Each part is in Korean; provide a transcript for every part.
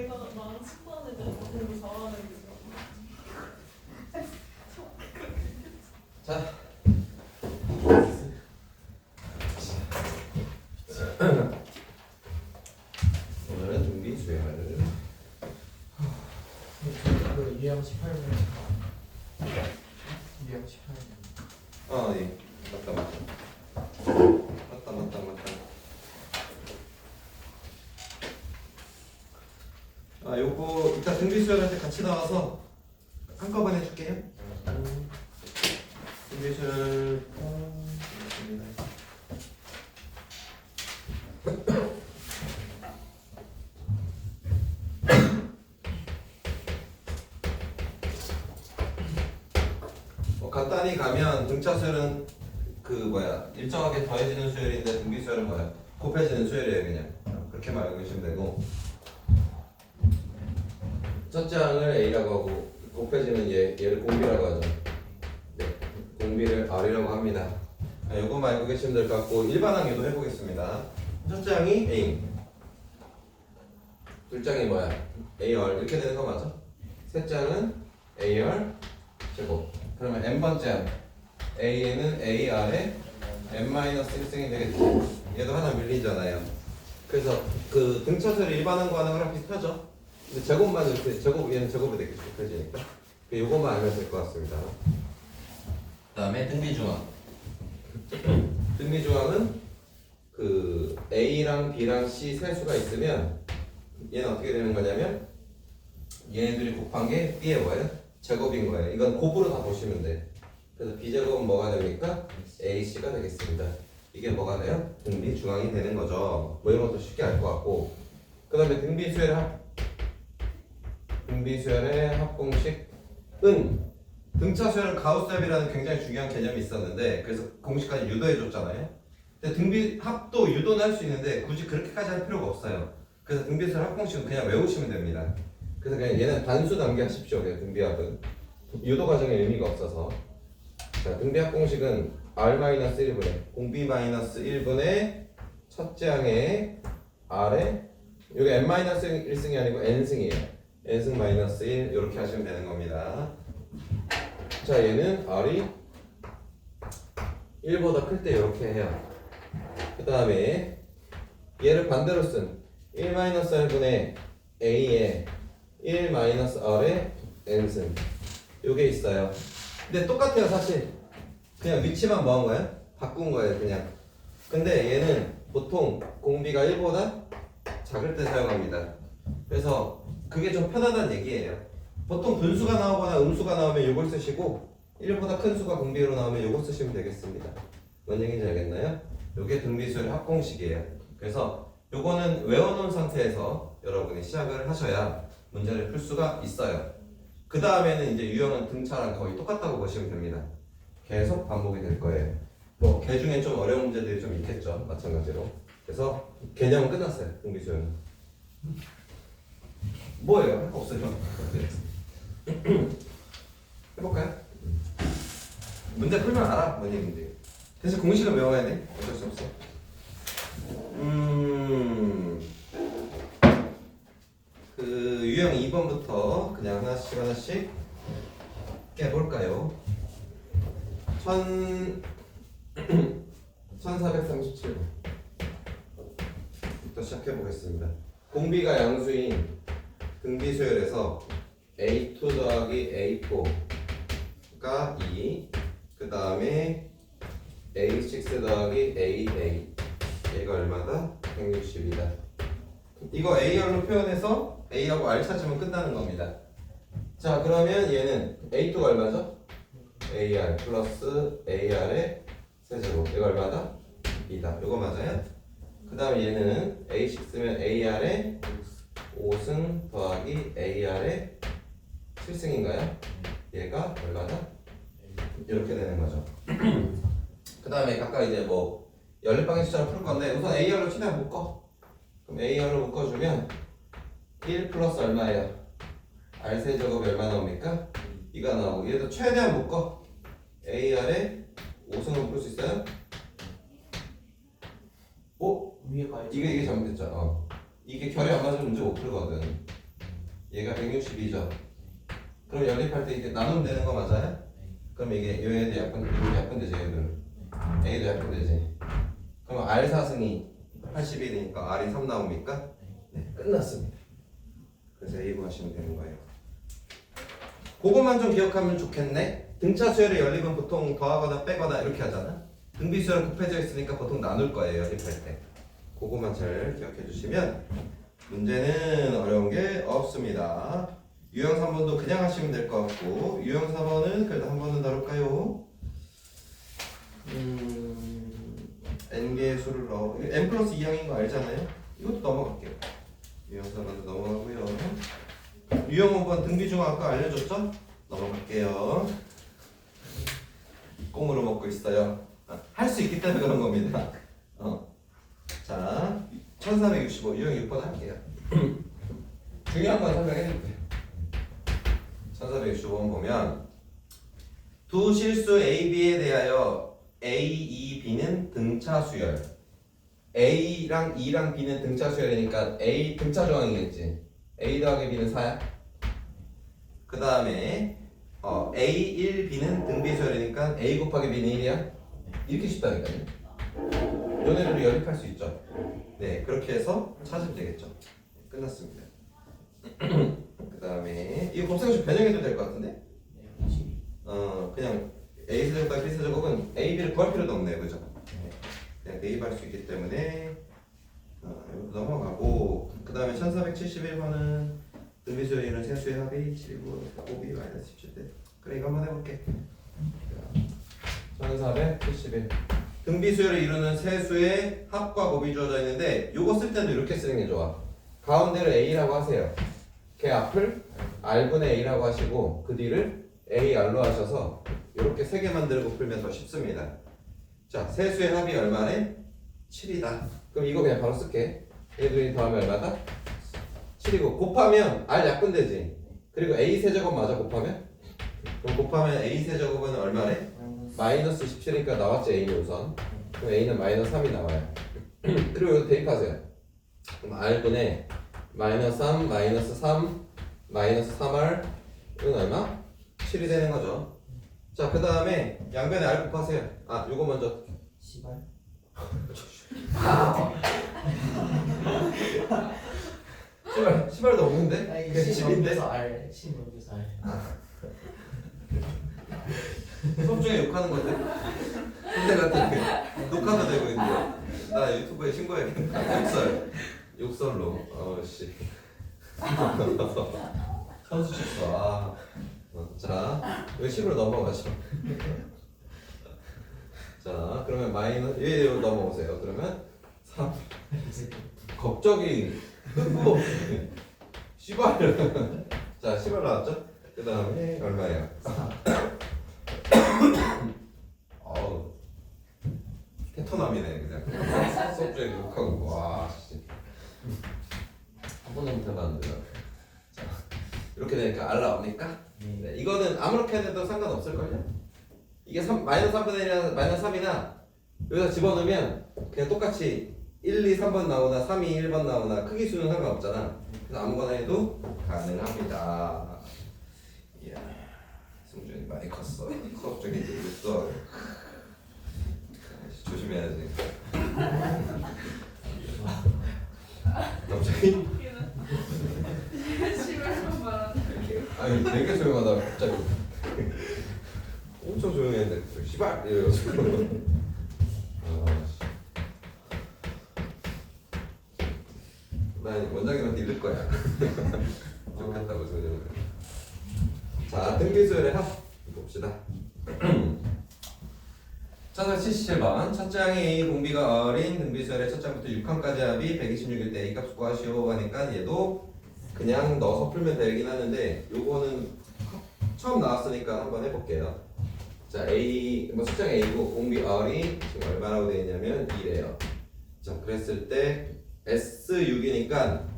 내가 나랑 친구한 애들 공부 잘하는 애들. 자. 오늘은 등비 수행을 그 유형 18분 유형 18분 예. 맞다. 요거 이따 등비 수행할 때 같이 나와서 한꺼번에 해줄게요. 등비 수행 간단히 가면 등차 수열은 일정하게 더해지는 수열인데 등비 수열은 곱해지는 수열이에요. 그냥 그렇게만 알고 계시면 되고, 첫째 항을 A라고 하고 곱해지는 얘를 공비라고 하죠. 네, 공비를 R이라고 합니다. 이거만 알고 계시면 될 것 같고, 일반항 유도 해보겠습니다. 첫째 항이 A, 둘째 항이 AR 이렇게 되는 거 맞아? 셋째 항은 AR 제곱. 그러면 n번째 항 A에는 AR에 n-1승이 되겠죠. 얘도 하나 밀리잖아요. 그래서 그 등차수열 일반항과 하는 비슷하죠. 근데 제곱만 이렇게 얘는 제곱이 되겠죠. 그러니까 요것만 알면 될 것 같습니다. 그다음에 등비중항. 등비중항은 그 A랑 B랑 C 세 수가 있으면 얘는 어떻게 되는 거냐면 얘네들이 곱한 게 B의 제곱인 거예요. 이건 곱으로 다 보시면 돼. 그래서 B제곱은 뭐가 됩니까? AC가 되겠습니다. 이게 뭐가 돼요? 등비중항이 되는 거죠. 이런 것도 쉽게 알 것 같고, 그 다음에 등비수열의 합공식은 등차수열은 가우스합이라는 굉장히 중요한 개념이 있었는데, 그래서 공식까지 유도해줬잖아요. 근데 등비합도 유도는 할 수 있는데 굳이 그렇게까지 할 필요가 없어요. 그래서 등비수열 합공식은 그냥 외우시면 됩니다. 그래서 그냥 얘는 단수 남겨하십시오. 그냥 등비합은 유도 과정에 의미가 없어서. 자, 등비합 공식은 R-1분의 공비-1분의 첫째 항의 R에, 여기 n-1승이 아니고 n승이에요. n승 마이너스 1 이렇게 하시면 되는 겁니다. 자, 얘는 R이 1보다 클 때 이렇게 해요. 그 다음에 얘를 반대로 쓴 1-1분의 A에 1-R의 n승 요게 있어요. 근데 똑같아요. 사실 그냥 위치만 뭐한 거예요? 바꾼 거예요. 그냥. 근데 얘는 보통 공비가 1보다 작을 때 사용합니다. 그래서 그게 좀 편하다는 얘기예요. 보통 분수가 나오거나 음수가 나오면 요걸 쓰시고 1보다 큰 수가 공비로 나오면 요걸 쓰시면 되겠습니다. 뭔 얘기인지 알겠나요? 요게 등비수열 합공식이에요. 그래서 요거는 외워놓은 상태에서 여러분이 시작을 하셔야 문제를 풀 수가 있어요. 그 다음에는 이제 유형은 등차랑 거의 똑같다고 보시면 됩니다. 계속 반복이 될 거예요. 뭐 개 중에 좀 어려운 문제들이 좀 있겠죠. 마찬가지로. 그래서 개념은 끝났어요. 등비수열은. 뭐예요? 할 거 없어요. 해볼까요? 문제 풀면 알아. 뭔 얘기인지. 대신 공식을 외워야 돼. 어쩔 수 없어. 그 유형 2번부터 그냥 하나씩 깨볼까요? 1437번부터 시작해보겠습니다. 공비가 양수인 등비수열에서 A2 더하기 A4가 2, 그 다음에 A6 더하기 AA, 얘가 얼마다? 160이다. 이거 AR로 표현해서 A하고 R 찾으면 끝나는 겁니다. 자, 그러면 얘는 A2가 얼마죠? AR 플러스 AR의 세제곱. 이거 얼마다? 2다. 이거 맞아요? 그 다음에 얘는 A6면 AR의 5승 더하기 AR의 7승인가요? 얘가 얼마다? 이렇게 되는 거죠. 그 다음에 각각 이제 뭐 연립방정식처럼 풀 건데, 우선 AR로 최대한 묶어. 그럼 AR로 묶어주면 1 플러스 얼마예요? R 세제곱이 얼마 나옵니까? 2가 나오고, 얘도 최대한 묶어. AR에 5승을 풀 수 있어요? 오? 위에 가야지. 이게 잘못됐죠. 이게 결이 안 맞으면 문제 못 풀거든. 얘가 162죠. 그럼 연립할 때 이게 나누면 되는 거 맞아요? 그럼 이게 요 애들 약분되지 얘들. A도 약분되지. 그럼 R 사승이 80이니까 R이 3 나옵니까? 네, 끝났습니다. 그래서 A 구하시면 되는 거예요. 그거만 좀 기억하면 좋겠네. 등차 수열의 연립은 보통 더하거나 빼거나 이렇게 하잖아. 등비 수열은 곱해져 있으니까 보통 나눌 거예요, 연립할 때. 그거만 잘 기억해 주시면 문제는 어려운 게 없습니다. 유형 3번도 그냥 하시면 될 것 같고, 유형 4번은 그래도 한 번은 다룰까요? n개의 수를 넣어. 이거 n 플러스 2항인 거 알잖아요? 이것도 넘어갈게요. 유형 4번도 넘어가고요. 유형 5번 등비 중 아까 알려줬죠? 넘어갈게요. 꽁으로 먹고 있어요. 할 수 있기 때문에 그런 겁니다. 자, 1465 유형 6번 할게요. 중요한 건 설명해줄게요. 1465번 보면 두 실수 A, B에 대하여 A, E, B는 등차 수열. A랑 E랑 B는 등차 수열이니까 A 등차 조항이겠지. A 더하기 B는 4야. 그 다음에 A, 1, B는 등비 수열이니까 A 곱하기 B는 1이야. 이렇게 쉽다니까요. 요네들을 연립할 수 있죠. 네, 그렇게 해서 찾으면 되겠죠. 끝났습니다. 그 다음에 이거 곱셈식 변형해도 될 것 같은데? 그냥 A 세제곱과 B 세제곱은 A, B를 구할 필요도 없네요, 그죠? 그냥 대입할 수 있기 때문에 이것도 넘어가고, 그 다음에 1471번은 등비수열 이런 세수의 합이 7구 5B 마이너스 17대. 그래, 이거 한번 해볼게. 1471 등비수열을 이루는 세수의 합과 곱이 주어져 있는데, 요거 쓸 때도 이렇게 쓰는 게 좋아. 가운데를 A라고 하세요. 걔 앞을 R분의 A라고 하시고 그 뒤를 AR로 하셔서 이렇게 3개 만들고 풀면 더 쉽습니다. 자, 세수의 합이 얼마네? 7이다. 그럼 이거 그냥 바로 쓸게. 얘들이 더하면 얼마다? 7이고 곱하면 R 약분되지. 그리고 A 세제곱 마저 곱하면? 그럼 곱하면 A 세제곱은 얼마네? 마이너스 17이니까 나왔지, A는 우선. 그럼 A는 마이너스 3이 나와요. 그리고 이거 대입하세요. 그럼 R분의 마이너스 3, 마이너스 3, 마이너스 3R 이건 얼마? 7이 되는 거죠. 자, 그 다음에 양변에 R 곱하세요. 요거 먼저. 시발. 시발도 없는데? 그냥 집인데? R 10 넘겨서 R. 수업 중에 욕하는 건데? 군대 같은 녹화도 되고 있는데 나 유튜브에 신고해야겠다. 욕설로. 씨. 현수 쳤어. 자, 이거 10으로 넘어가죠. 자, 그러면 마이너스 얘로 넘어오세요. 그러면 3. 갑자기 씨발. 자, 10을 나왔죠? 그 다음에 얼마예요? 테토남이네 그냥. 수업 중에 욕하고 와 씨. 한 번도 못 해봤는데. 자, 이렇게 되니까 R 나옵니까? 네, 이거는 아무렇게 해도 상관없을걸요? 이게 마이너스 3분의 1이나 마이너스 3이나 여기다 집어넣으면 그냥 똑같이 1, 2, 3번 나오나 3, 2, 1번 나오나 크기 수는 상관없잖아. 그래서 아무거나 해도 가능합니다. 이야, 승준이 많이 컸어. 갑자기 늘었어. 조심해야지. 갑자기? 심할만 말하는 아니 되게 조용하다 갑자기. 엄청 조용했는데 씨발 이래가지고. 나 원장님한테 잃을 거야. 좋겠다고 소리. 자, 등비수열의 합 봅시다. 1477번 첫째 항의 A 공비가 어린 등비수열의 첫 장부터 6항까지 합이 126일 때 A 값 구하시오 하니까 얘도 그냥 넣어서 풀면 되긴 하는데 요거는 처음 나왔으니까 한번 해볼게요. 자, A 숫장 A고 공비 R이 지금 얼마라고 되어 있냐면 2래요. 자, 그랬을 때 S6이니까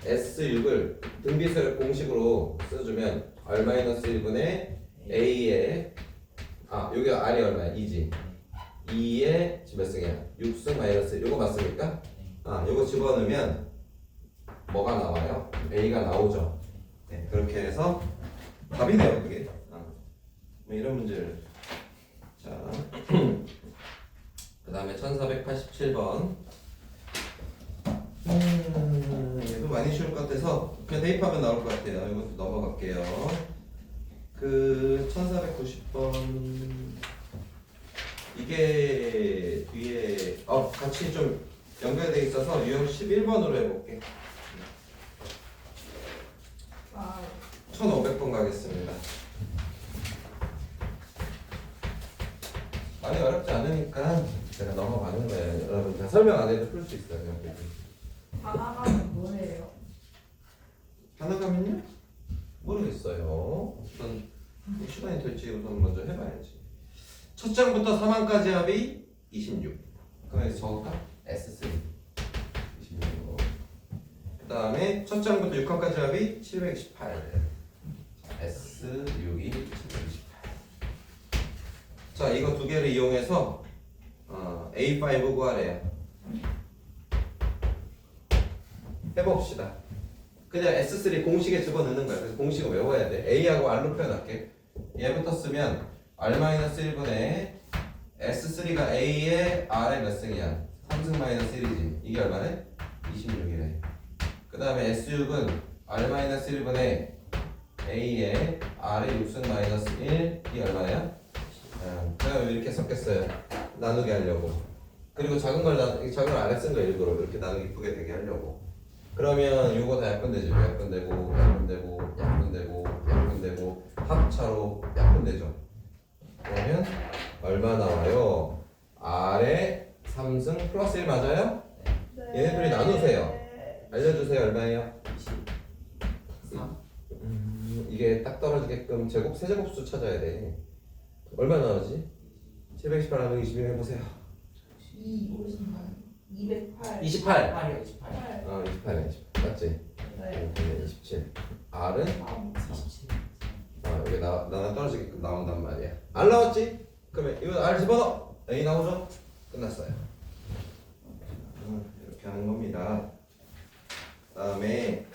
S6을 등비수열 공식으로 써주면 R-1분의 A의 여기가 R이 얼마야? 2지. 2의 지금 몇 승이야? 6승 마이너스 요거 맞습니까? 요거 집어넣으면 뭐가 나와요? A가 나오죠. 네, 그렇게 해서 답이네요, 그게. 뭐 이런 문제를. 자, 그 다음에 1487번. 얘도 많이 쉬울 것 같아서 그냥 대입하면 나올 것 같아요. 이것도 넘어갈게요. 그 1490번 이게 뒤에 같이 좀 연결돼 있어서 유형 11번으로 해볼게. 아, 1500번 가겠습니다. 많이 어렵지 않으니까 제가 넘어가는 거예요. 여러분 다 설명 안 해도 풀 수 있어요. 그냥. 하나가면 뭐예요? 하나가면요? 모르겠어요. 우선 시간이 될지 우선 먼저 해봐야지. 첫 장부터 3항까지 합이 26. 그럼 여기서 적을까? S3 26. 그 다음에 첫 장부터 6항까지 합이 728. S6이 728. 자, 이거 두 개를 이용해서 A5 구하래요. 해봅시다. 그냥 S3 공식에 집어넣는 거야. 그래서 공식을 외워야 돼. A하고 R로 표현할게. 얘부터 쓰면 R-1분의 S3가 A의 R의 몇 승이야? 3승 마이너스 1이지. 이게 얼마래? 26이래. 그 다음에 S6은 R-1분의 A의 R의 6승 마이너스 1. 이게 얼마야? 그냥 이렇게 섞였어요. 나누게 하려고. 그리고 작은 걸 안에 쓴 거 일부러 이렇게 나누기 이쁘게 되게 하려고. 그러면 요거 다 약분되죠. 약분되고 약분되고 약분되고 약분되고 합차로 약분되죠. 그러면 얼마 나와요? R의 3승 플러스 1 맞아요? 얘네 둘이 나누세요. 알려주세요. 얼마예요? 3. 이게 딱 떨어지게끔 제곱 세제곱수 찾아야 돼. 얼마 나오지? 718 하면 20 해보세요. 208. 28. 8이요 28. 28네. 맞지? 네. 27. R은 27. 여기 나나 떨어지게끔 나온단 말이야. R 나왔지? 그러면 이거 R 집어넣어. A 나오죠? 끝났어요. 이렇게 하는 겁니다. 다음에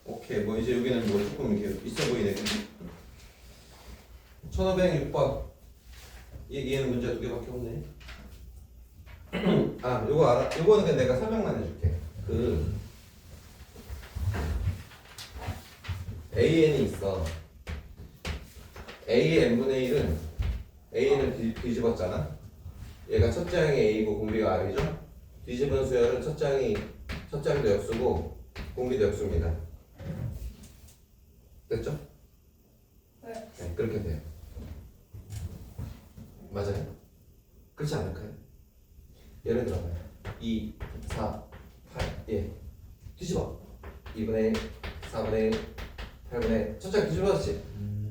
오케이 뭐 이제 여기는 뭐 조금 이렇게 있어 보이네. 1506번. 얘는 문제 두 개밖에 없네. 요거 알아? 요거는 그냥 내가 설명만 해줄게. 그 AN이 있어. A의 n분의 1은 AN을 뒤집었잖아. 얘가 첫 장이 A고 공비가 R이죠. 뒤집은 수열은 첫 장도 역수고 공비도 역수입니다. 됐죠? 네. 네, 그렇게 돼요. 맞아요? 그렇지 않을까요? 예를 들어봐요. 2, 4, 8, 예. 뒤집어. 2분의 1, 4분의 1, 8분의 1. 첫장 뒤집어졌지?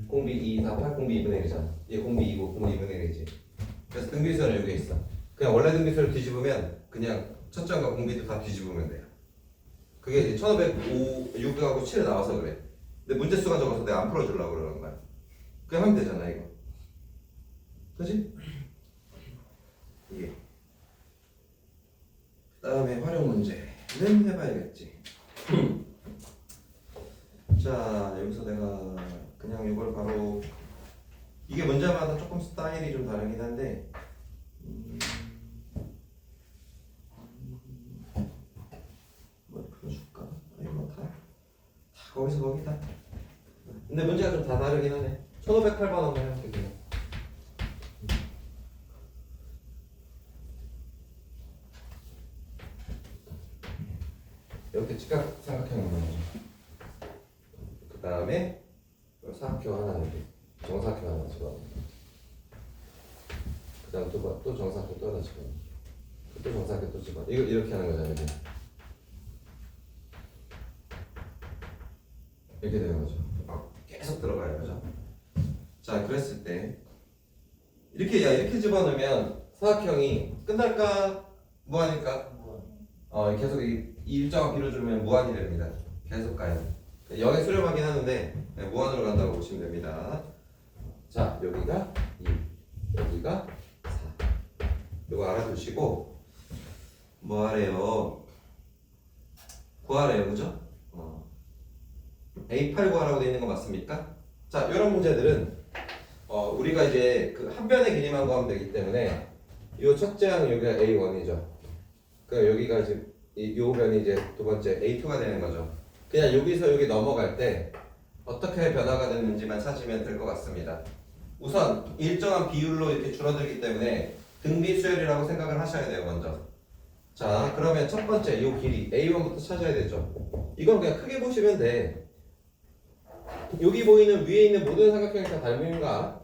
공비 2, 4, 8, 공비 2분의 1이잖아. 얘 공비 2고 공비 2분의 1이지. 그래서 등비수열은 여기 있어. 그냥 원래 등비수열을 뒤집으면 그냥 첫장과 공비도 다 뒤집으면 돼요. 그게 이제 1505, 6하고 7에 나와서 그래. 근데 문제수가 적어서 내가 안 풀어주려고 그러는 거야. 그냥 하면 되잖아, 이거. 그지? 이게. 그 다음에 활용 문제는 해봐야겠지. 자, 여기서 내가 그냥 이걸 바로 이게 문제마다 조금 스타일이 좀 다르긴 한데 뭐 풀어줄까? 아니 뭐다 거기서 거기다. 근데 문제가 좀 다 다르긴 하네. 1508번 한번 해볼게 그냥. 이렇게 직각 삼각형을 넣어줘. 그 다음에 사각형 하나 여기 정사각형 하나 집어. 그 다음 또 정사각형 또 하나 집어. 또 정사각형 또 집어. 이거 이렇게 하는 거잖아. 이렇게 되는 거죠. 계속 들어가요, 그죠? 자, 그랬을 때 이렇게 집어넣으면 사각형이 끝날까 무한일까? 계속 이 일정한 비로 주면 무한이 됩니다. 계속 가요. 0에 수렴하긴 하는데 무한으로 간다고 보시면 됩니다. 자, 여기가 2, 여기가 4. 이거 알아두시고 뭐 하래요? 구하래요, 그죠? A8 구하라고 되어 있는 거 맞습니까? 자, 이런 문제들은 우리가 이제 그 한 변의 길이만 구하면 되기 때문에 이 첫째 항 여기가 A1이죠. 그 여기가 이제 요 변이 이제 두 번째 A2가 되는 거죠. 그냥 여기서 여기 넘어갈 때 어떻게 변화가 되는지만 찾으면 될 것 같습니다. 우선 일정한 비율로 이렇게 줄어들기 때문에 등비 수열이라고 생각을 하셔야 돼요, 먼저. 자, 그러면 첫 번째 이 길이 A1부터 찾아야 되죠. 이건 그냥 크게 보시면 돼. 여기 보이는 위에 있는 모든 삼각형이 다 닮음인가?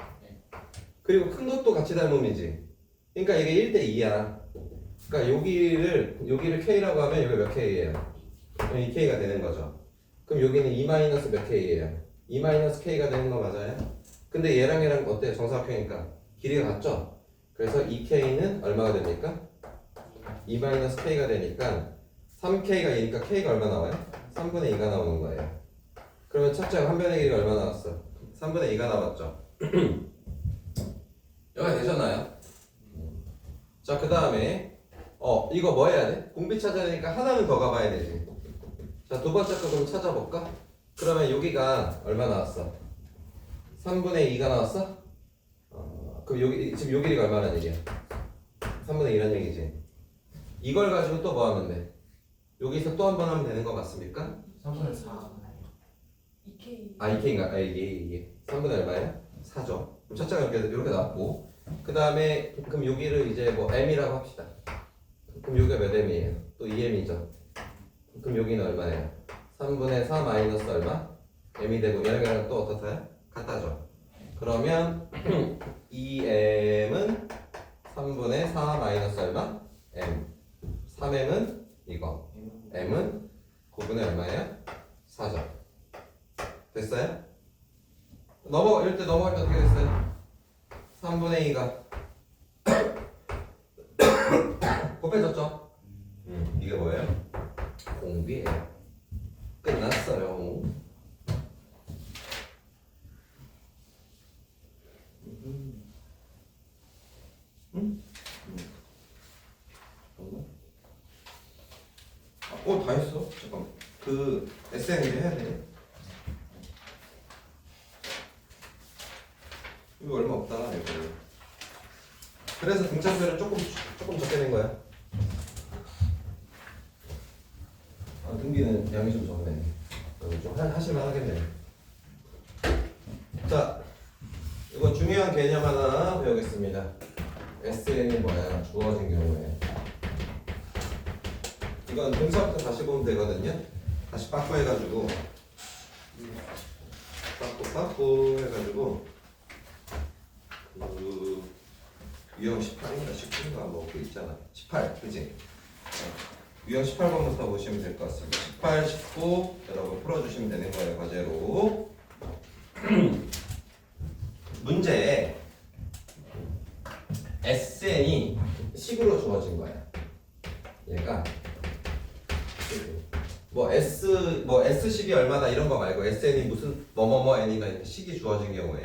그리고 큰 것도 같이 닮음이지. 그러니까 이게 1대 2야. 그러니까 여기를 K라고 하면 여기 몇 K예요? 그럼 2K가 되는 거죠. 그럼 여기는 2 마이너스 몇 K예요? 2 마이너스 K가 되는 거 맞아요? 근데 얘랑 어때요? 정사각형이니까 길이가 같죠? 그래서 2K는 얼마가 됩니까? 2 마이너스 K가 되니까 3K가 2니까 K가 얼마 나와요? 3분의 2가 나오는 거예요. 그러면 첫째 한 변의 길이가 얼마 나왔어? 3분의 2가 나왔죠. 여기가 되셨나요? 자, 그 다음에 이거 뭐 해야 돼? 공비 찾아야 되니까 하나는 더 가봐야 되지. 자, 두 번째 거 그럼 찾아볼까? 그러면 여기가 얼마 나왔어? 3분의 2가 나왔어? 그럼 여기 지금 요 길이가 얼마나 얘기야? 3분의 2란 얘기지. 이걸 가지고 또 뭐 하면 돼? 여기서 또 한 번 하면 되는 거 맞습니까? 3분의 4. 2K. 아, 2K인가? 이게 3분의 얼마예요? 4죠. 그럼 첫째가 이렇게 나왔고, 그 다음에 그럼 여기를 이제 뭐 M이라고 합시다. 그럼 여기가 몇 M이에요? 또 2M이죠. 그럼 여기는 얼마예요? 3분의 4 마이너스 얼마? M이 되고 얘랑 또 어떻다요? 같다죠. 그러면 2M은 3분의 4 마이너스 얼마? M. 3M은 이거. M은 9분의 얼마예요? 4죠. 됐어요? 이럴 때 넘어갈 때 어떻게 됐어요? 3분의 2가 곱해졌죠? 이게 뭐예요? 공비예요. 끝났어요. 다 했어? 잠깐. 그 SN 이제 해야 돼. 이거 얼마 없다 이거. 그래서 등차수를 조금 적게 낸 거야. 등비는 양이 좀 적네. 좀 하실만 하겠네. 자, 이거 중요한 개념 하나 배우겠습니다. SN이 뭐야? 주어진 경우에. 이건 등차부터 다시 보면 되거든요. 다시 빠꾸 해가지고 빠꾸 해가지고 그 유형 18인가 19인가 뭐 그 있잖아. 18, 그지? 유형 18번부터 보시면 될 것 같습니다. 18, 19 여러분 풀어주시면 되는 거예요. 과제로. 문제에 SN이 식으로 주어진 거야. 얘가 S식이 얼마나 이런 거 말고 SN이 무슨 뭐뭐뭐 N이다 이렇게 식이 주어진 경우에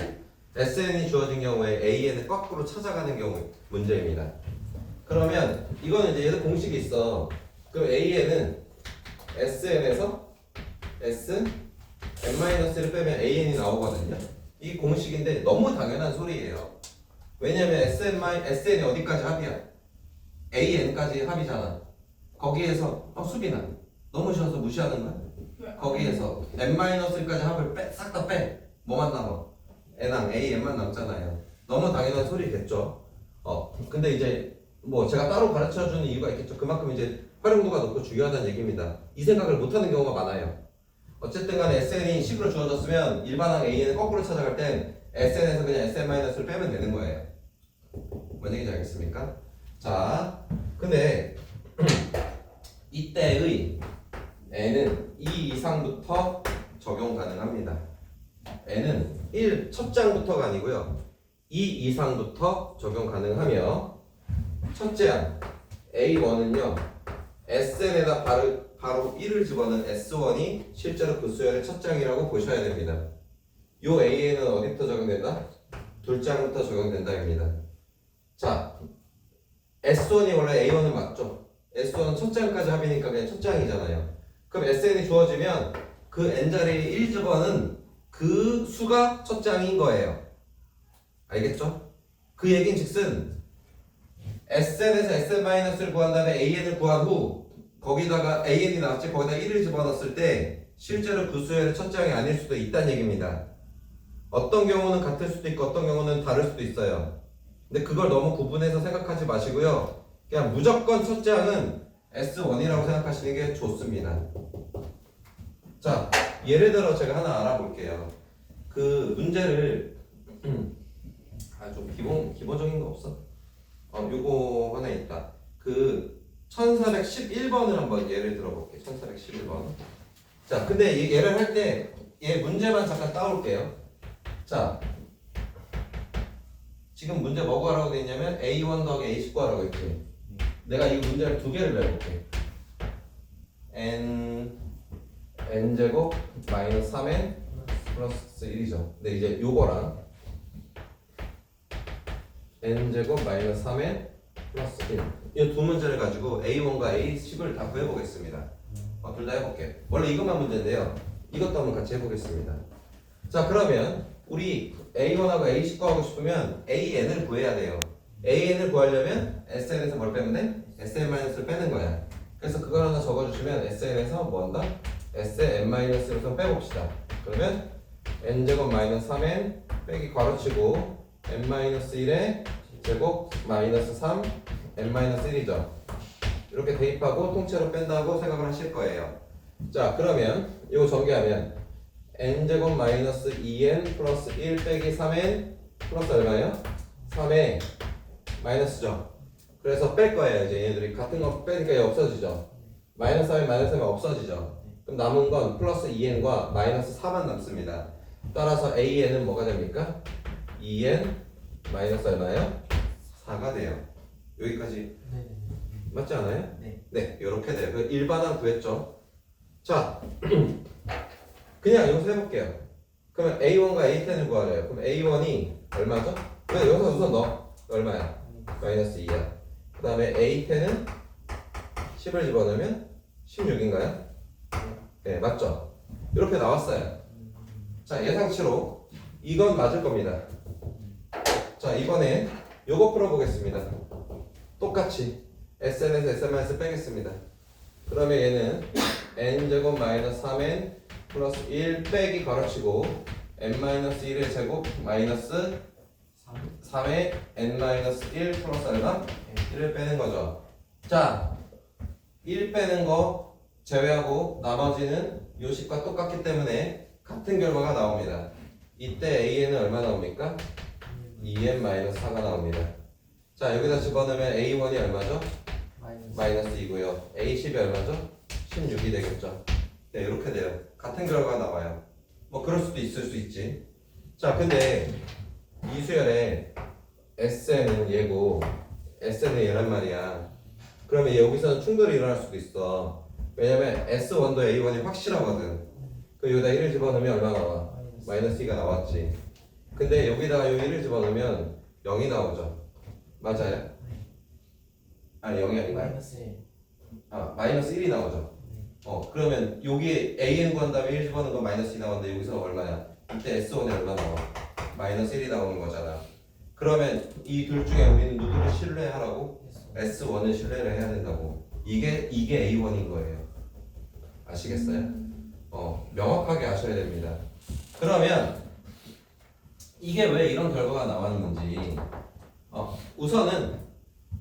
SN이 주어진 경우에 AN을 거꾸로 찾아가는 경우 문제입니다. 그러면 이거는 이제 얘도 공식이 있어. 그럼 AN은 SN에서 S N-를 빼면 AN이 나오거든요. 이게 공식인데 너무 당연한 소리예요. 왜냐면 SN이 어디까지 합이야? AN까지 합이잖아. 거기에서 수빈아 너무 쉬워서 무시하는 거야? 거기에서 N-까지 합을 싹 다 빼. 뭐만 남아? N항 AN만 남잖아요. 너무 당연한 소리겠죠. 근데 이제 뭐 제가 따로 가르쳐주는 이유가 있겠죠. 그만큼 이제 활용도가 높고 중요하다는 얘기입니다. 이 생각을 못하는 경우가 많아요. 어쨌든 간에 SN이 식으로 주어졌으면 일반항 AN을 거꾸로 찾아갈 땐 SN에서 그냥 SN-를 빼면 되는 거예요. 뭔 얘기인지 알겠습니까? 자, 근데 이때의 N은 2 이상부터 적용 가능합니다. N은 1 첫 장부터가 아니고요. 2 이상부터 적용 가능하며 첫째 항 A1은요. SN에다 바로 1을 집어넣은 S1이 실제로 그 수열의 첫 장이라고 보셔야 됩니다. 요 AN은 어디부터 적용된다? 둘 장부터 적용된다입니다. 자, S1이 원래 A1은 맞죠? S1은 첫 장까지 합이니까 그냥 첫 장이잖아요. 그럼 SN이 주어지면 그 n자리에 1 집어는 그 수가 첫 장인 거예요. 알겠죠? 그 얘긴 즉슨 SN에서 SN-를 구한 다음에 AN을 구한 후 거기다가 AN이 나왔지 거기다 1을 집어넣었을 때 실제로 그 수열의 첫 장이 아닐 수도 있다는 얘기입니다. 어떤 경우는 같을 수도 있고 어떤 경우는 다를 수도 있어요. 근데 그걸 너무 구분해서 생각하지 마시고요. 그냥 무조건 첫 장은 S1이라고 생각하시는 게 좋습니다. 자, 예를 들어 제가 하나 알아볼게요. 그 문제를 좀 기본적인 거 없어? 요거 하나 있다. 그 1411번을 한번 예를 들어볼게요. 1411번. 자, 근데 이 예를 할 때 얘 문제만 잠깐 따올게요. 자, 지금 문제 뭐 구하라고 돼 있냐면 A1 더하기 A10 구하라고 있지. 내가 이 문제를 두 개를 내볼게. n제곱 마이너스 3n 플러스 1이죠. 근데 이제 요거랑 n제곱 마이너스 3n 플러스 1 이 두 문제를 가지고 A1과 A10을 다 구해보겠습니다. 둘 다 해볼게. 원래 이것만 문제인데요. 이것도 한번 같이 해보겠습니다. 자, 그러면 우리 A1하고 A10 구하고 싶으면 AN을 구해야 돼요. AN을 구하려면 SN에서 뭘 빼면 돼? SN-를 빼는 거야. 그래서 그걸 하나 적어주시면 SN에서 뭐 한다? SN-을 좀 빼봅시다. 그러면 n제곱 마이너스 3n 빼기 괄호치고 n-1의 제곱 마이너스 3 n-1이죠. 이렇게 대입하고 통째로 뺀다고 생각을 하실 거예요. 자, 그러면 이거 전개하면 n제곱 마이너스 2n 플러스 1 빼기 3n 플러스 얼마예요? 3에 마이너스죠. 그래서 뺄 거예요. 이제 얘네들이 같은 거 빼니까 얘 없어지죠. 마이너스 3에 마이너스 3에 없어지죠. 그럼 남은 건 플러스 2n과 마이너스 4만 남습니다. 따라서 AN은 뭐가 됩니까? 2n 마이너스 얼마예요? 4가 돼요. 여기까지 네네. 맞지 않아요? 네. 네, 이렇게 돼요. 그 일반항 구했죠. 자, 그냥 여기서 해볼게요. 그러면 A1과 A10을 구하래요. 그럼 A1이 얼마죠? 그냥 여기서 우선 넣어. 얼마야? 마이너스 2야. 그 다음에 A10은 10을 집어넣으면 16인가요? 네, 맞죠? 이렇게 나왔어요. 자, 예상치로 이건 맞을 겁니다. 자, 이번에 요거 풀어보겠습니다. 똑같이 SN에서 SN-을 빼겠습니다. 그러면 얘는 n제곱 마이너스 3n 플러스 1 빼기 괄호치고 n-1의 제곱 마이너스 3의 n-1 플러스 얼마? 1을 빼는 거죠. 자, 1 빼는 거 제외하고 나머지는 요식과 똑같기 때문에 같은 결과가 나옵니다. 이때 AN은 얼마 나옵니까? 2n-4가 나옵니다. 자, 여기다 집어넣으면 A1이 얼마죠? 마이너스 2고요. A10이 얼마죠? 16이 되겠죠. 네, 이렇게 돼요. 같은 결과가 나와요. 뭐 그럴 수도 있을 수 있지. 자, 근데 이 수열에 SN은 얘고 SN은 얘란 말이야. 그러면 여기서는 충돌이 일어날 수도 있어. 왜냐면 S1도 A1이 확실하거든. 그 여기다 1을 집어넣으면 얼마 나와? 마이너스 2가 나왔지. 근데 여기다가 요 1을 집어넣으면 0이 나오죠. 맞아요? 아니 0이 아닌가요? 마이너스 1. 마이너스 1이 나오죠. 그러면 여기 AN 구한 다음에 1 집어넣은 건 마이너스 2 나오는데 여기서 얼마야? 이때 S1이 얼마 나와? 마이너스 1이 나오는 거잖아. 그러면 이 둘 중에 우리는 누구를 신뢰하라고? S1을 신뢰를 해야 된다고. 이게 A1인 거예요. 아시겠어요? 명확하게 아셔야 됩니다. 그러면 이게 왜 이런 결과가 나왔는지 우선은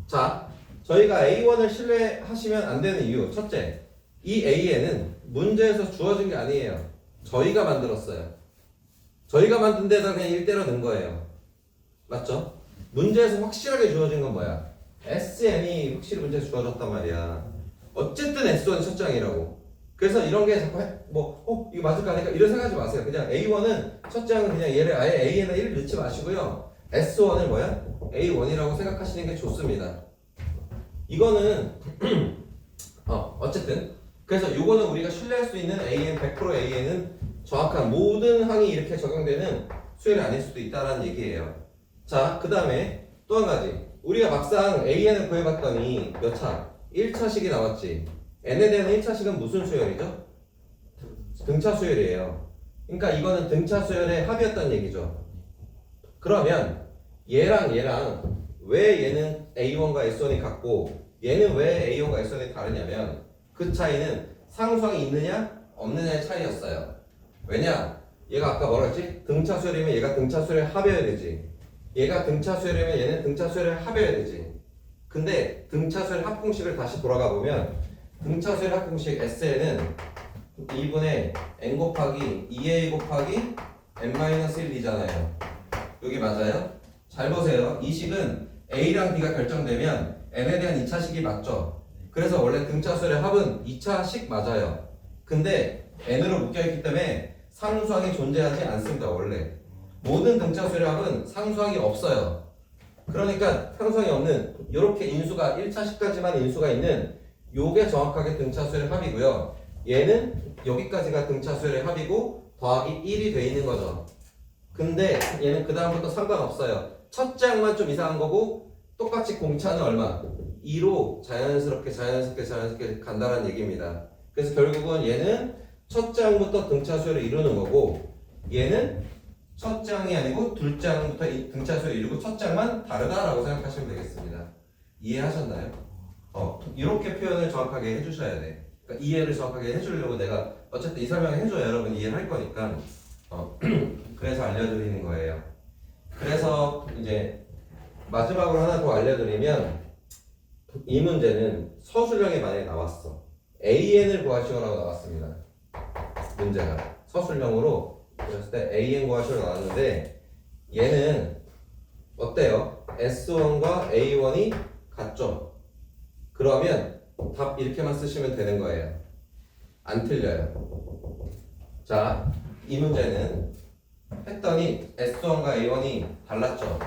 자, 저희가 A1을 신뢰하시면 안 되는 이유 첫째, 이 AN은 문제에서 주어진 게 아니에요. 저희가 만들었어요. 저희가 만든 데다 그냥 1대로 넣은 거예요. 맞죠? 문제에서 확실하게 주어진 건 뭐야? SN이 확실히 문제에서 주어졌단 말이야. 어쨌든 S1이 첫 장이라고. 그래서 이런 게 자꾸 이거 맞을 거 아닐까 이런 생각하지 마세요. 그냥 A1은 첫 장은 그냥 얘를 아예 A에다 1을 넣지 마시고요. S1을 뭐야? A1이라고 생각하시는 게 좋습니다. 이거는 어쨌든 그래서 이거는 우리가 신뢰할 수 있는 AN 100% AN은 정확한 모든 항이 이렇게 적용되는 수열이 아닐 수도 있다라는 얘기예요. 자, 그 다음에 또 한 가지 우리가 막상 AN을 구해봤더니 몇 차? 1차식이 나왔지. N에 대한 1차식은 무슨 수열이죠? 등차 수열이에요. 그러니까 이거는 등차 수열의 합이었다는 얘기죠. 그러면 얘랑 왜 얘는 A1과 S1이 같고 얘는 왜 A1과 S1이 다르냐면 그 차이는 상수항이 있느냐 없느냐의 차이였어요. 왜냐? 얘가 아까 뭐라 했지? 등차 수열이면 얘가 등차 수열의 합이어야 되지. 얘가 등차 수열이면 얘는 등차 수열의 합이어야 되지. 근데 등차 수열 합 공식을 다시 돌아가 보면 등차 수열 합 공식 S에는 2분의 n 곱하기 2a 곱하기 n-1이잖아요. 여기 맞아요? 잘 보세요. 이 식은 a랑 b가 결정되면 n에 대한 2차식이 맞죠? 그래서 원래 등차 수열의 합은 2차식 맞아요. 근데 n으로 묶여있기 때문에 상수항이 존재하지 않습니다. 원래 모든 등차 수열의 합은 상수항이 없어요. 그러니까 상수항이 없는 이렇게 인수가 1차식까지만 인수가 있는 요게 정확하게 등차 수열의 합이고요. 얘는 여기까지가 등차 수열의 합이고 더하기 1이 돼 있는 거죠. 근데 얘는 그 다음부터 상관없어요. 첫 장만 좀 이상한 거고 똑같이 공차는 얼마? 2로 자연스럽게 간다는 얘기입니다. 그래서 결국은 얘는 첫 장부터 등차 수열을 이루는 거고 얘는 첫 장이 아니고 둘 장부터 등차 수열을 이루고 첫 장만 다르다라고 생각하시면 되겠습니다. 이해하셨나요? 이렇게 표현을 정확하게 해주셔야 돼. 그러니까 이해를 정확하게 해주려고 내가 어쨌든 이 설명을 해줘야 여러분 이해를 할 거니까 그래서 알려드리는 거예요. 그래서 이제 마지막으로 하나 더 알려드리면 이 문제는 서술형에 만약에 나왔어. AN을 구하시오라고 나왔습니다. 문제가 서술형으로 그랬을 때 AN 구하시오 나왔는데 얘는 어때요? S1과 A1이 같죠? 그러면 답 이렇게만 쓰시면 되는 거예요. 안 틀려요. 자, 이 문제는 했더니 S1과 A1이 달랐죠.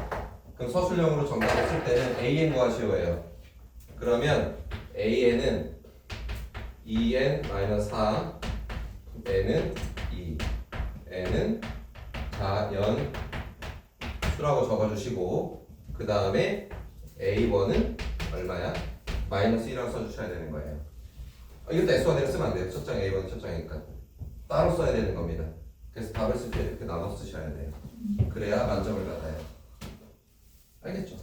그럼 서술형으로 정답을 쓸 때는 AN 구하시오예요. 그러면 AN은 2n-4, n은 2, n은 자연 수라고 적어주시고 그 다음에 A1은 얼마야? -1이라고 써주셔야 되는 거예요. 이것도 S1이라 쓰면 안 돼요. 첫 장 A1은 첫 장이니까 따로 써야 되는 겁니다. 그래서 답을 쓸 때 이렇게 나눠 쓰셔야 돼요. 그래야 만점을 받아요. 알겠죠?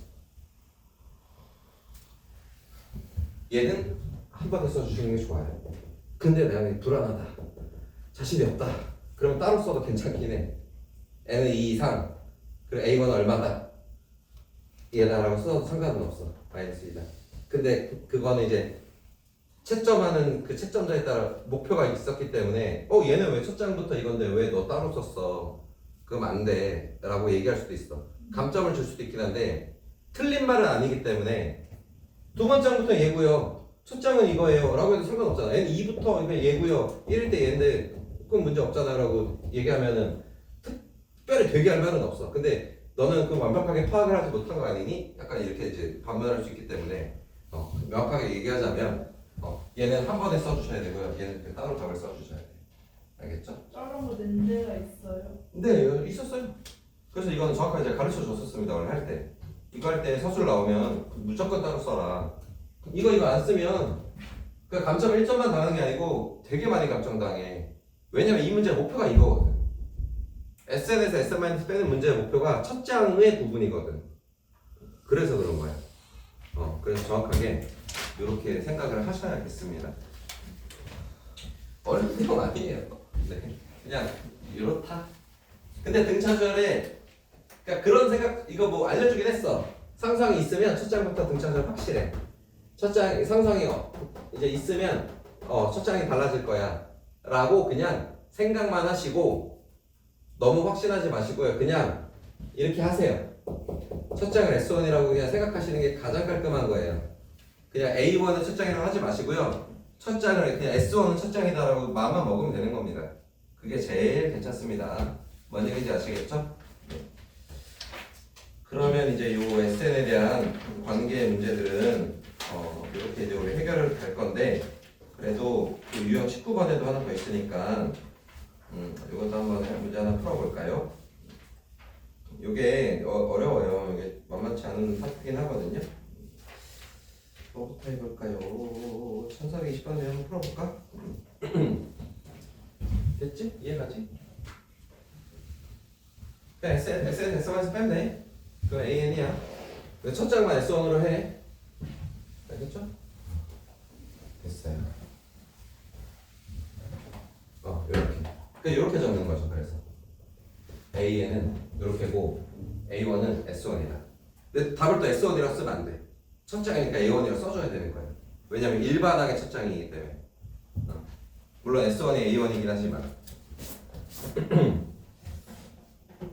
얘는 한 번에 써주시는 게 좋아요. 근데 내가 불안하다, 자신이 없다, 그러면 따로 써도 괜찮긴 해. n은 2 이상, 그리고 a1은 얼마다 얘다라고 써도 상관은 없어. -2다. 근데 그거는 이제 채점하는 그 채점자에 따라 목표가 있었기 때문에 얘는 왜 첫 장부터 이건데 왜 너 따로 썼어? 그럼 안 돼 라고 얘기할 수도 있어. 감점을 줄 수도 있긴 한데 틀린 말은 아니기 때문에 두 번째 장부터 얘고요, 첫 장은 이거예요 라고 해도 상관없잖아. 얘는 2부터 그냥 얘고요, 1일 때 얘인데 그건 문제 없잖아 라고 얘기하면은 특별히 되게 할 말은 없어. 근데 너는 그 완벽하게 파악을 하지 못한 거 아니니? 약간 이렇게 이제 반문할 수 있기 때문에 명확하게 얘기하자면 얘는 한 번에 써주셔야 되고요, 얘는 따로 답을 써주셔야 돼요. 알겠죠? 다른 거 낸 데가 있어요. 네, 있었어요. 그래서 이건 정확하게 제가 가르쳐 줬었습니다. 원래 할 때. 이거 할 때 서술 나오면 무조건 따로 써라. 이거 안 쓰면 그 감점 1점만 당하는 게 아니고 되게 많이 감점당해. 왜냐면 이 문제의 목표가 이거거든. SN에서 SN- 빼는 문제의 목표가 첫 장의 부분이거든. 그래서 그런 거야. 그래서 정확하게 이렇게 생각을 하셔야겠습니다. 어려운 내용 아니에요. 네. 그냥 이렇다. 근데 등차수열에 그러니까 그런 생각, 이거 뭐 알려주긴 했어. 상상이 있으면 첫 장부터 등차수열 확실해. 첫 장 상상이 이제 있으면 첫 장이 달라질 거야 라고 그냥 생각만 하시고 너무 확신하지 마시고요. 그냥 이렇게 하세요. 첫 장을 S1이라고 그냥 생각하시는 게 가장 깔끔한 거예요. 그냥 A1은 첫 장이라고 하지 마시고요. 첫 장을 그냥 S1은 첫 장이다라고 마음만 먹으면 되는 겁니다. 그게 제일 괜찮습니다. 뭔 얘기인지 아시겠죠? 네. 그러면 이제 요 SN에 대한 관계 문제들은 이렇게 이제 우리 해결을 할 건데 그래도 그 유형 19번에도 하나 더 있으니까 이것도 한번 문제 하나 풀어볼까요? 이게 어려워요. 이게 만만치 않은 파트긴 하거든요. 뭐부터 해볼까요? 1420번에 한번 풀어볼까? 됐지? 이해가지? 그냥 SNS에서 빼면 돼. 그건 AN이야. 첫 장만 S1으로 해. 알겠죠? 됐어요. 이렇게 적는 거죠. 그래서 AN은 이렇게고 A1은 S1이다. 근데 답을 또 S1이라고 쓰면 안 돼. 첫 장이니까 A1이라고 써줘야 되는 거예요. 왜냐면 일반항의 첫 장이기 때문에. 물론 S1이 A1이긴 하지만.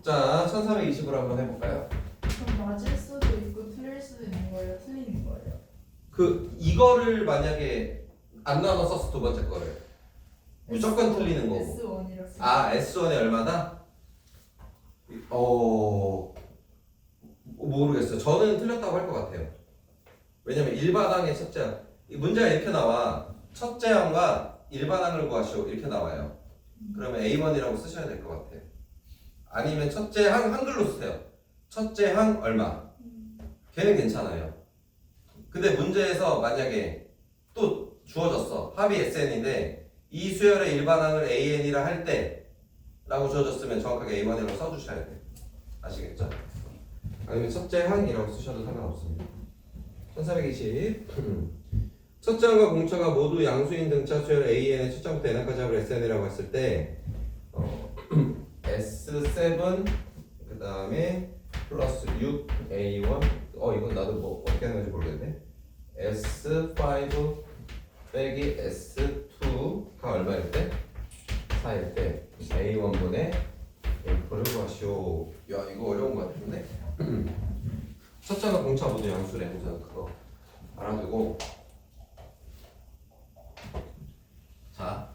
자, 1320으로 한번 해볼까요? 그럼 맞을 수도 있고 틀릴 수도 있는 거예요? 틀리는 거예요? 이거를 만약에 안 나눠 썼어, 두 번째 거를 무조건 틀리는 거고. S1이라고 S1이 얼마다? 모르겠어요. 저는 틀렸다고 할 것 같아요. 왜냐면 일반항의 첫째 항, 이 문제가 이렇게 나와. 첫째 항과 일반항을 구하시오 이렇게 나와요. 그러면 A1이라고 쓰셔야 될 것 같아요. 아니면 첫째 항 한글로 쓰세요. 첫째 항 얼마? 걔는 괜찮아요. 근데 문제에서 만약에 또 주어졌어. 합이 SN인데 이 수열의 일반항을 AN이라 할 때 라고 주어졌으면 정확하게 A1이라고 써주셔야 돼요. 아시겠죠? 아니면 첫째 항이라고 쓰셔도 상관없습니다. 1420 첫째 항과 공차가 모두 양수인 등차 수열 AN의 첫장부터 n까지 합을 SN이라고 했을 때 S7 그 다음에 플러스 6A1 이건 나도 뭐 어떻게 하는 건지 모르겠네. S5 빼기 S2가 얼마일 때? 4일 때 A1분의 A4를 구하시오. 야 이거 어려운 거 같은데? 첫째가 공차 모두 양수래. 우선 그거 알아두고 자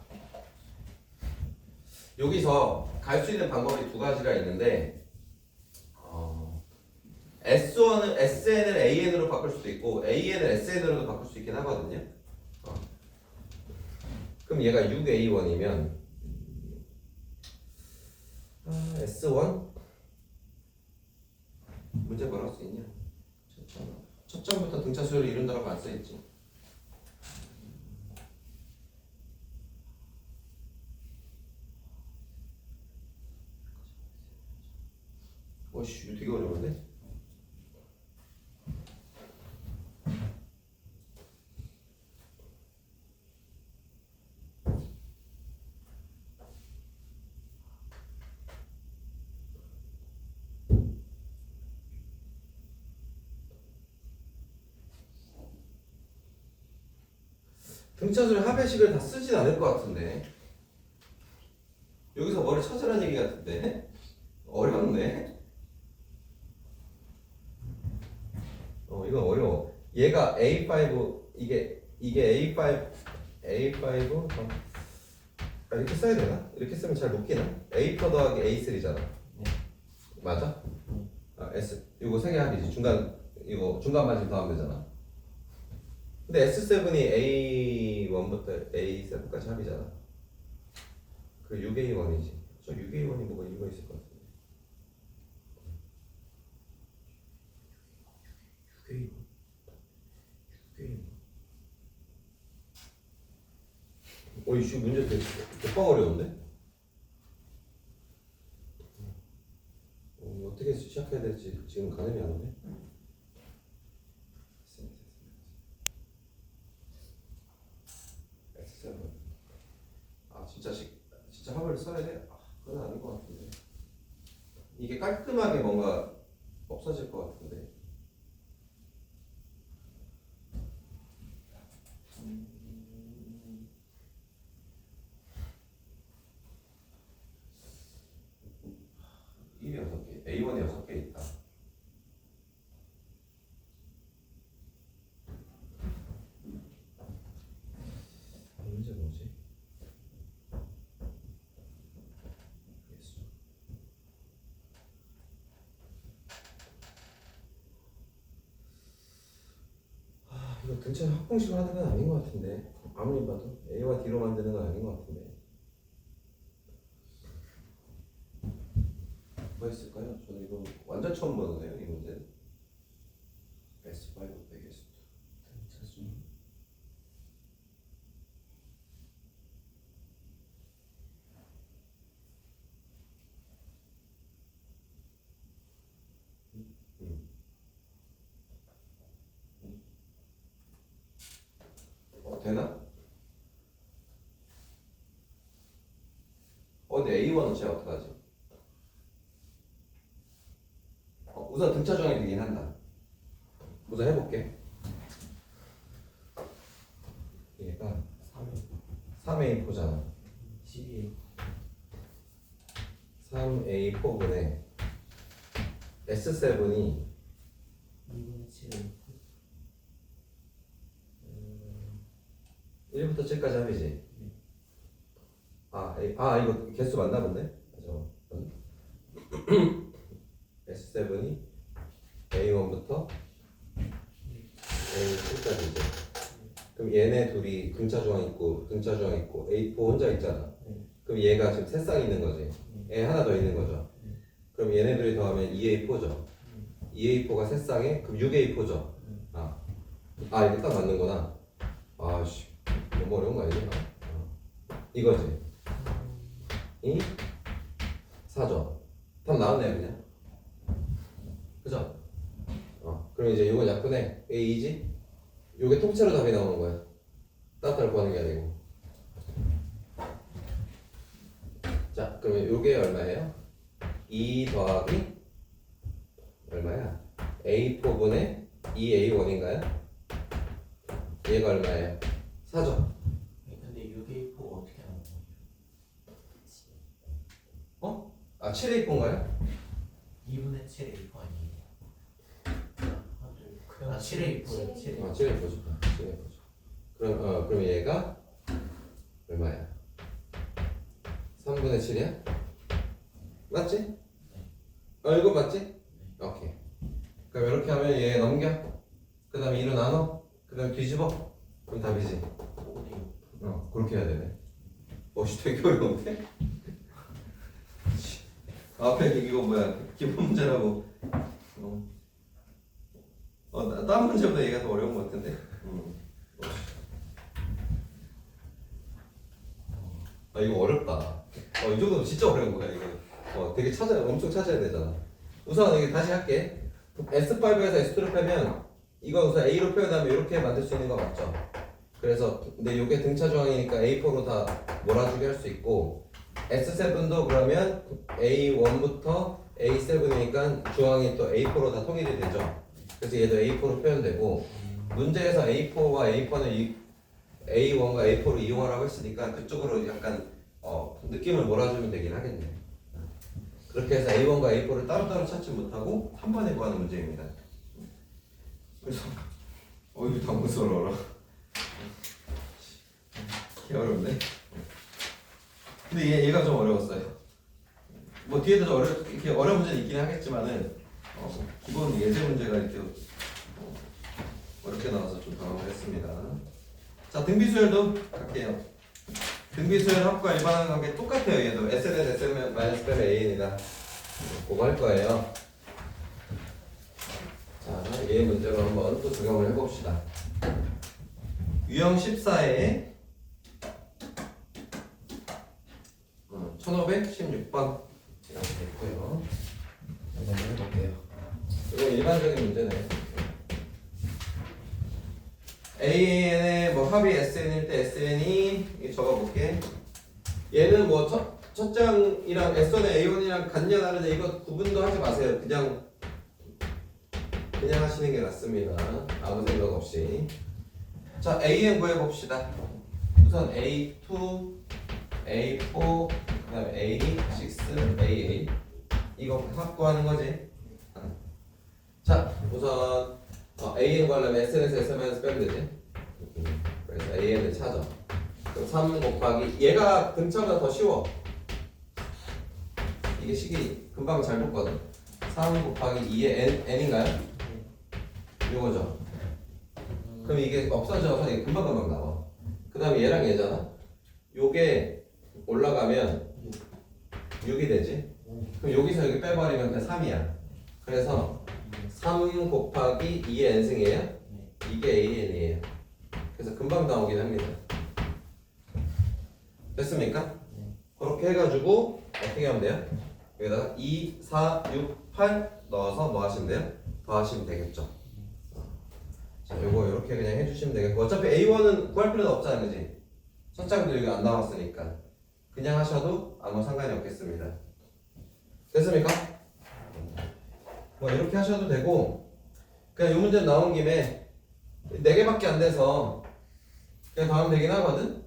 여기서 갈 수 있는 방법이 두 가지가 있는데 S1을 SN을 AN으로 바꿀 수도 있고 AN을 SN으로도 바꿀 수 있긴 하거든요. 그럼 얘가 6A1이면 S1 문제 뭐라고 써있냐? 첫 장부터 등차 수열을 이룬다라고 안 써있지. 이거 되게 어려운데? 등차수열 합의식을 다 쓰진 않을 것 같은데 여기서 머리 찾으라는 얘기 같은데 어렵네. 이건 어려워. 얘가 A5 이게 A5 이렇게 써야 되나? 이렇게 쓰면 잘 못 끼나? A4 더하기 A3잖아. 맞아? 이거 세 개 합이지. 중간 마진 더하면 되잖아. 근데 S7이 A1부터 A7까지 합이잖아. 그 6A1이지. 저 6A1이 뭐가 이유가 있을 것 같은데. 6A1. 이씨 문제 대빵 어려운데? 어떻게 시작해야 될지 지금 가늠이 안 오네. 진짜 합을 써야 돼? 그건 아닌 것 같은데. 이게 깔끔하게 뭔가 없어질 것 같은데. 이게 6개, A1이 6개 있다. 문제 뭐지? 이거 등차 합공식을 하는 건 아닌 것 같은데. 아무리 봐도 A와 D로 만드는 건 아닌 것 같은데. 뭐가 있을까요? 저는 이거 완전 처음 보는데요, 이 문제. S5 빼기 S2. 등차수 되나? 근데 A1은 제가 어떡하지? 우선 등차 조항이 되긴 한다. 우선 해볼게. 얘가 3A4잖아. 12 3A4분의 S7이 2분의 7 1부터 7까지 합이지? 이거 개수 맞나 본데? 잠깐만. S7이 A1부터 A7까지죠. 그럼 얘네 둘이 등차 조항 있고 A4 혼자 있잖아. 그럼 얘가 지금 세 쌍 있는 거지. 얘 하나 더 있는 거죠. 그럼 얘네들이 더하면 2A4죠. 2A4가 세 쌍에 그럼 6A4죠. 이거 딱 맞는구나. 아씨 너무 어려운 거 아니야? 이거지. 이 4죠. 답 나왔네요 그냥. 그죠? 그럼 이제 이건 약분해. A2지? 요게 통째로 답이 나오는 거야. 따뜻하게 구하는 게 아니고. 자, 그러면 요게 얼마예요? 2 더하기 얼마야? A4분의 2A1인가요? 얘가 얼마예요? 4죠? 근데 6A4 어떻게 하는 거예요? 7A4인가요? 2분의 7 A4 아니에요? 7A4 7A4 7A4죠. 7A4죠. 그럼 얘가 얼마야? 3분의 7이야? 맞지? 네. 이거 맞지? 오케이. 그럼 이렇게 하면 얘 넘겨. 그 다음에 2로 나눠. 그 다음에 뒤집어. 그럼 답이지. 5대6 그렇게 해야 되네. 되게 어려운데? 앞에 이거 뭐야? 기본 문제라고. 다른 문제보다 얘가 더 어려운 것 같은데? 이거 어렵다. 이 정도면 진짜 어려운 거야, 이거. 되게 엄청 찾아야 되잖아. 우선 이게 다시 할게. S5에서 S2로 빼면 이거 우선 A로 표현하면 이렇게 만들 수 있는 거 맞죠? 그래서 근데 이게 등차 조항이니까 A4로 다 몰아주게 할 수 있고 S7도 그러면 A1부터 A7이니까 조항이 또 A4로 다 통일이 되죠. 그래서 얘도 A4로 표현되고 문제에서 A4와 A4는 A1과 A4로 이용하라고 했으니까 그쪽으로 약간 느낌을 몰아주면 되긴 하겠네. 그렇게 해서 A1과 A4를 따로따로 찾지 못하고 한 번에 구하는 문제입니다. 그래서 이거 다 무서워라. 어렵네. 근데 얘가 좀 어려웠어요. 뭐 뒤에도 좀 이렇게 어려운 문제는 있긴 하겠지만은 기본 예제 문제가 이렇게 어렵게 나와서 좀 당황을 했습니다. 자, 등비수열도 갈게요. 등비수열 합과 일반항 관계 똑같아요. 얘도 SN은 SN 마이너스 빼면 AN이다. 그거 할 거예요. 자, 얘 문제로 한번 또 적용을 해봅시다. 유형 14에 1516번 이렇게 있고요. 한번 해볼게요. 이거 일반적인 문제네. AN의 합이 SN일 때 SN이 적어볼게. 얘는 첫 장이랑 S1의 A1이랑 같냐 다르냐 이거 구분도 하지 마세요. 그냥 하시는 게 낫습니다. 아무 생각 없이. 자, AN 구해봅시다. 우선 A2, A4, 그 다음에 A6, AA 이거 확보하는 거지. 자, 우선 AN 구하려면 SN에서 SN- 빼면 되지. 그래서 AN을 찾아. 그럼 3 곱하기 얘가 등차보다 더 쉬워. 이게 식이 금방 잘 붙거든. 3 곱하기 2의 n인가요? 요거죠. 그럼 이게 없어져서 이게 금방 나와. 그 다음에 얘랑 얘잖아. 요게 올라가면 6이 되지. 그럼 여기서 여기 빼버리면 그냥 3이야. 그래서 3 곱하기 2의 n승이에요? 이게 AN이에요. 그래서 금방 나오긴 합니다. 됐습니까? 그렇게 해가지고 어떻게 하면 돼요? 여기다가 2, 4, 6, 8 넣어서 뭐 하시면 돼요? 더하시면 되겠죠. 자, 요거 이렇게 그냥 해주시면 되겠고 어차피 A1은 구할 필요도 없잖아, 그지? 첫 장도 여기 안 나왔으니까 그냥 하셔도 아무 상관이 없겠습니다. 됐습니까? 뭐 이렇게 하셔도 되고 그냥 이 문제 나온 김에 4개밖에 안 돼서 그냥 더 하면 되긴 하거든?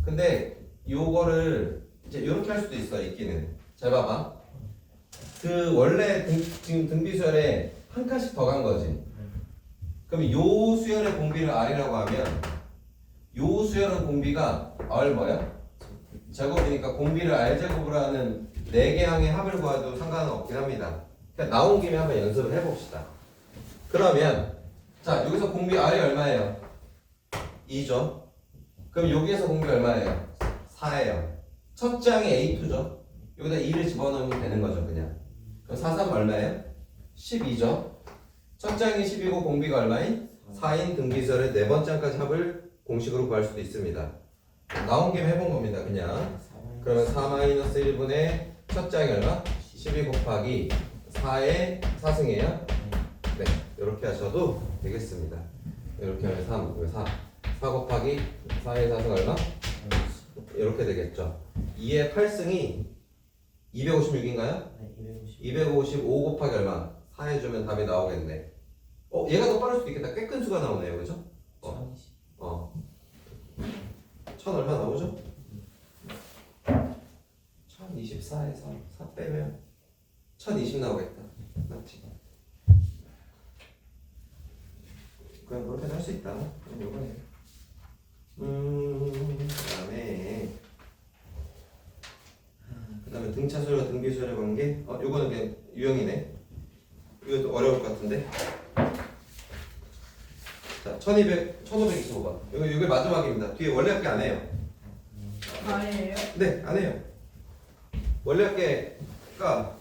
근데 요거를 이제 이렇게 할 수도 있어, 있기는. 잘 봐봐. 그 원래 지금 등비수열에 한 칸씩 더 간 거지. 그럼 요 수열의 공비를 R이라고 하면 요 수열의 공비가 R 뭐야? 제곱이니까 공비를 R제곱으로 하는 4개항의 합을 구해도 상관은 없긴 합니다. 그냥 나온 김에 한번 연습을 해봅시다. 그러면 자 여기서 공비 R이 얼마예요? 2죠. 그럼 여기에서 공비 얼마예요? 4예요. 첫 장이 A2죠. 여기다 2를 집어넣으면 되는 거죠, 그냥. 그럼 4, 3 얼마예요? 12죠. 첫 장이 10이고 공비가 얼마인? 4인 등비설의 4번째 장까지 합을 공식으로 구할 수도 있습니다. 나온 김에 해본 겁니다, 그냥. 그러면 4-1분의 첫 장이 얼마? 12 곱하기 4의 4승이에요? 네, 이렇게 하셔도 되겠습니다. 이렇게 하면 3, 4 곱하기 4의 4승 얼마? 이렇게 되겠죠. 2의 8승이 256인가요? 네, 255 곱하기 얼마? 4 해주면 답이 나오겠네. 얘가 더 빠를 수도 있겠다. 꽤 큰 수가 나오네요, 그죠? 1000 얼마 나오죠? 1024에서 4 빼면 1020 나오겠다. 맞지? 그냥 그렇게 할 수 있다. 그럼 요거네. 그다음에 등차수열과 등비수열의 관계. 요거는 그냥 유형이네. 이것도 어려울 것 같은데. 자, 1525번. 이거 마지막입니다. 뒤에 원래 합계 안 해요. 아니에요? 네, 안 해요. 원래 합계가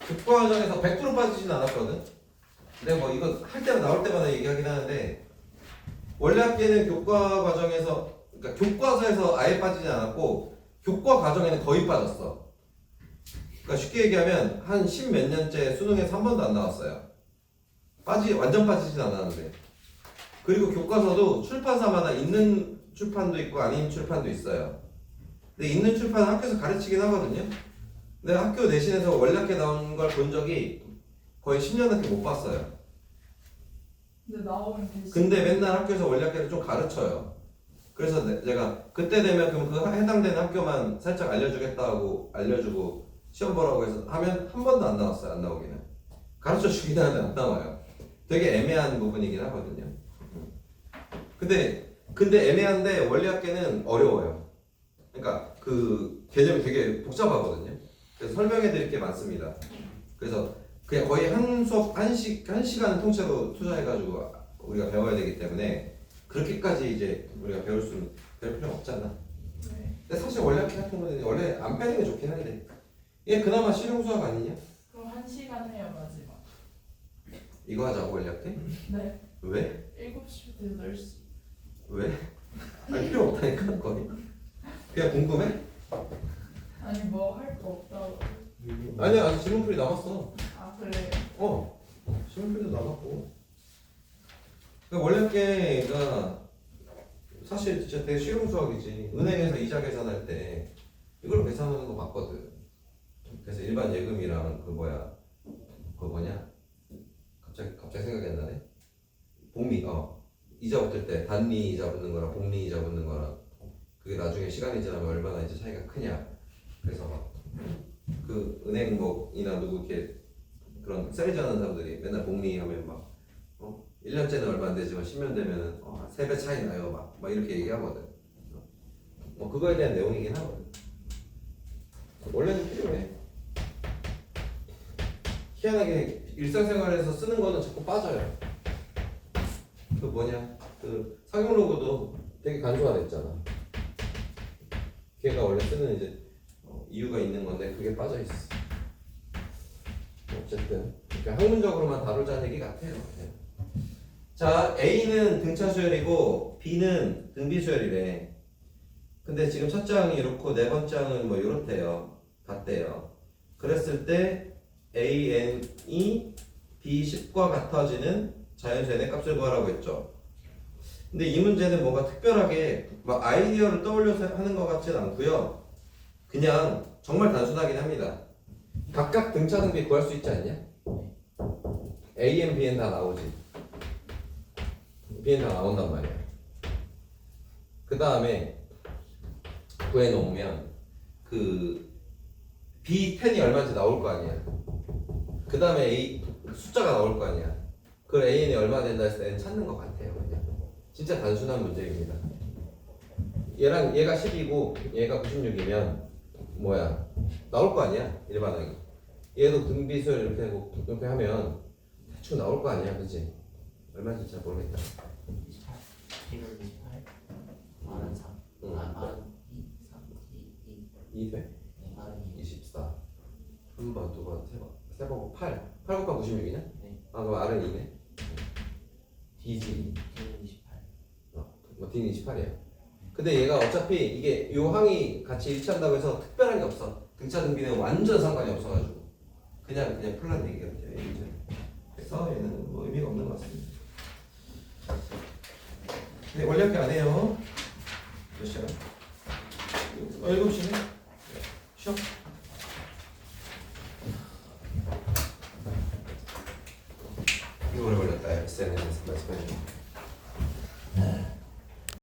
교과 과정에서 100% 빠지진 않았거든. 근데 뭐 이거 할 때마다 나올 때마다 얘기하긴 하는데 원래 합계는 교과 과정에서 그러니까 교과서에서 아예 빠지지 않았고 교과 과정에는 거의 빠졌어. 그러니까 쉽게 얘기하면 한 10 몇 년째 수능에서 한 번도 안 나왔어요. 완전 빠지진 않았는데. 그리고 교과서도 출판사마다 있는 출판도 있고 아닌 출판도 있어요. 근데 있는 출판은 학교에서 가르치긴 하거든요. 근데 학교 내신에서 원래학교 나온 걸 본 적이 거의 10년밖에 못 봤어요. 근데 나오면 되지. 근데 맨날 학교에서 원래학교를 좀 가르쳐요. 그래서 제가 그때 되면 그럼 그 해당되는 학교만 살짝 알려주겠다고 알려주고 시험 보라고 해서 하면 한 번도 안 나왔어요. 안 나오기는. 가르쳐 주긴 하는데 안 나와요. 되게 애매한 부분이긴 하거든요. 근데 애매한데 원래학교는 어려워요. 그러니까 그 개념이 되게 복잡하거든요. 그래서 설명해 드릴 게 많습니다. 그래서 그냥 거의 한 수업 한 시간을 통째로 투자해가지고 우리가 배워야 되기 때문에 그렇게까지 이제 우리가 배울 필요는 없잖아. 네. 근데 사실 원래학교 같은 거는 원래 안 빼는 게 좋긴 한데 얘 그나마 실용 수학 아니냐? 그럼 1시간 해요 마지막. 이거 하자고 원래학교? 네. 왜? 7시부터 8시. 왜? 아니 필요 없다니까 거의. 그냥 궁금해? 아니 뭐 할 거 없다고. 아니야 아직 질문풀이 남았어. 아 그래. 질문풀이도 남았고. 그러니까 원래학교가 사실 진짜 되게 실용 수학이지. 은행에서 이자 계산할 때 이걸 계산하는 거 맞거든. 그래서 일반 예금이랑 그 뭐냐? 갑자기 생각이 안 나네. 복리 이자 붙을 때 단리 이자 붙는 거랑 복리 이자 붙는 거랑 그게 나중에 시간이 지나면 얼마나 이제 차이가 크냐. 그래서 막 그 은행 뭐이나 누구 이렇게 그런 세일즈하는 사람들이 맨날 복리 하면 막 1년째는 얼마 안 되지만 10년 되면은 3배 차이 나요 막 이렇게 얘기하거든. 뭐 그거에 대한 내용이긴 하거든. 원래는 필요해. 희한하게 일상생활에서 쓰는 거는 자꾸 빠져요. 그 상용 로고도 되게 간소화됐잖아. 걔가 원래 쓰는 이제 이유가 있는 건데 그게 빠져 있어. 어쨌든 그러니까 학문적으로만 다루자는 얘기 같아요. 네. 자, A는 등차 수열이고 B는 등비 수열이래. 근데 지금 첫 장이 이렇고 네 번째 장은 뭐 이렇대요. 같대요. 그랬을 때 AN이 B10과 같아지는 자연수 n의 값을 구하라고 했죠. 근데 이 문제는 뭔가 특별하게 막 아이디어를 떠올려서 하는 것 같지는 않고요. 그냥 정말 단순하긴 합니다. 각각 등차 등비 구할 수 있지 않냐? An, Bn 다 나오지. Bn 다 나온단 말이야. 그 다음에 구해놓으면 그 B10이 얼마인지 나올 거 아니야. 그 다음에 A 숫자가 나올 거 아니야. 그걸 An이 얼마 된다 했을 때 N 찾는 것 같아요. 그냥. 진짜 단순한 문제입니다. 얘랑 얘가 10이고 얘가 96이면 뭐야? 나올 거 아니야? 일반하게. 얘도 등비수열 이렇게 하면 대충 나올 거 아니야, 그치? 얼마인지 잘 모르겠다. 28 B는 28 R은 3 응. R은 2 3 2 2 돼? 네 R은 2 24. 한 번, 두 번, 세 번. 세 번, 8. 8 곱하기 96이냐? 네 아, 그럼 R은 2네. D지. D는 28 뭐 D는 28이야. 근데 얘가 어차피 이게 요 항이 같이 일치한다고 해서 특별한 게 없어. 등차 등비는 완전 상관이 없어가지고 그냥 플란 얘기거든요. 그래서 얘는 뭐 의미가 없는 것 같습니다. 네, 원리학기 안 해요.